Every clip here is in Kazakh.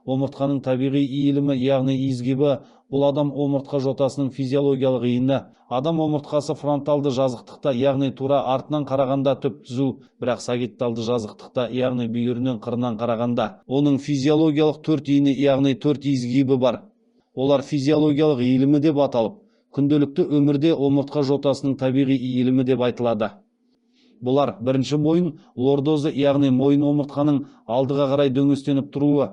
омыртқаның табиғи иілімі яғни изгибі бұл адам омыртқа жотасының физиологиялық иіні. Адам омыртқасы фронталды жазықтықта яғни тура артынан қарағанда түп түзу, бірақ сагиталды жазықтықта яғни бүйірінен қырынан қарағанда оның физиологиялық төрт иіні яғни төрт изгибі бар. Олар физиологиялық иілімі деп аталып, күнделікті өмірде омыртқа жотасының табиғи иілімі деп айтылады. Бұлар: бірінші мойын лордозы яғни мойын омыртқаның алдыға қарай дөңестеніп тұруы.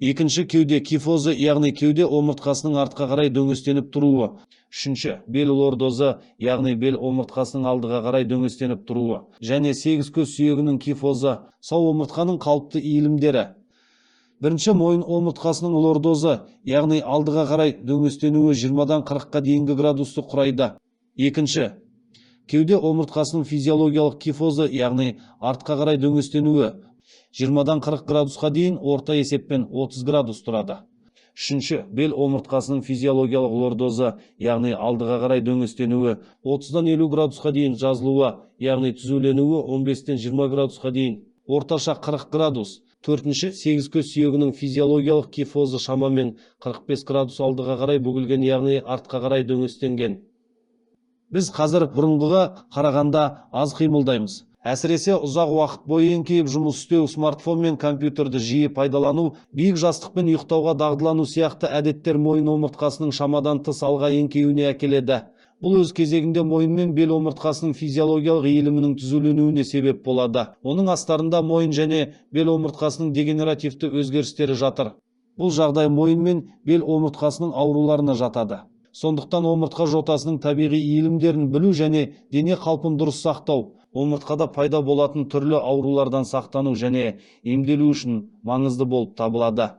Екінші кеуде кифозы яғни кеуде омыртқасының артқа қарай дөңестеніп тұруы. Үшінші бел лордозы яғни бел омыртқасының алдыға қарай дөңестеніп тұруы. Және сегіз көз сүйегінің кифозы сау омыртқаның қалыпты иілімдері. Бірінші мойын омыртқасының лордозы яғни алдыға қарай дөңестенуі 20-дан 40-қа дейінгі градусты құрайды. Екінші кеуде омыртқасының физиологиялық кифозы яғни артқа қарай дөңестенуі 20-дан 40 градусқа дейін, орта есеппен 30 градус тұрады. Үшінші бел омыртқасының физиологиялық лордозы яғни алдыға қарай дөңестенуі 30-дан 50 градусқа дейін, жазылуы яғни түзуленуі 15-тен 20 градусқа дейін, орташа 40 градус. Төртінші сегіз көз сүйегінің физиологиялық кифозы шамамен 45 градус алдыға қарай бүгілген яғни артқа қарай дөңестенген. Біз қазір бұрынғыға қарағанда аз қимылдаймыз. Әсіресе ұзақ уақыт бойы еңкейіп жұмыс істеу, смартфон мен компьютерді жиі пайдалану, биік жастықпен ұйықтауға дағдылану сияқты әдеттер мойын омыртқасының шамадан тыс алға еңкеюіне әкеледі. Бұл өз кезегінде мойын мен бел омыртқасының физиологиялық иілімінің түзуленуіне себеп болады. Оның астарында мойын және бел омыртқасының дегенеративті өзгерістері жатыр. Бұл жағдай мойын мен бел омыртқасының ауруларына жатады. Сондықтан омыртқа жотасының табиғи иілімдерін білу және дене қалпын дұрыс сақтау, омыртқада пайда болатын түрлі аурулардан сақтану және емделу үшін маңызды болып табылады.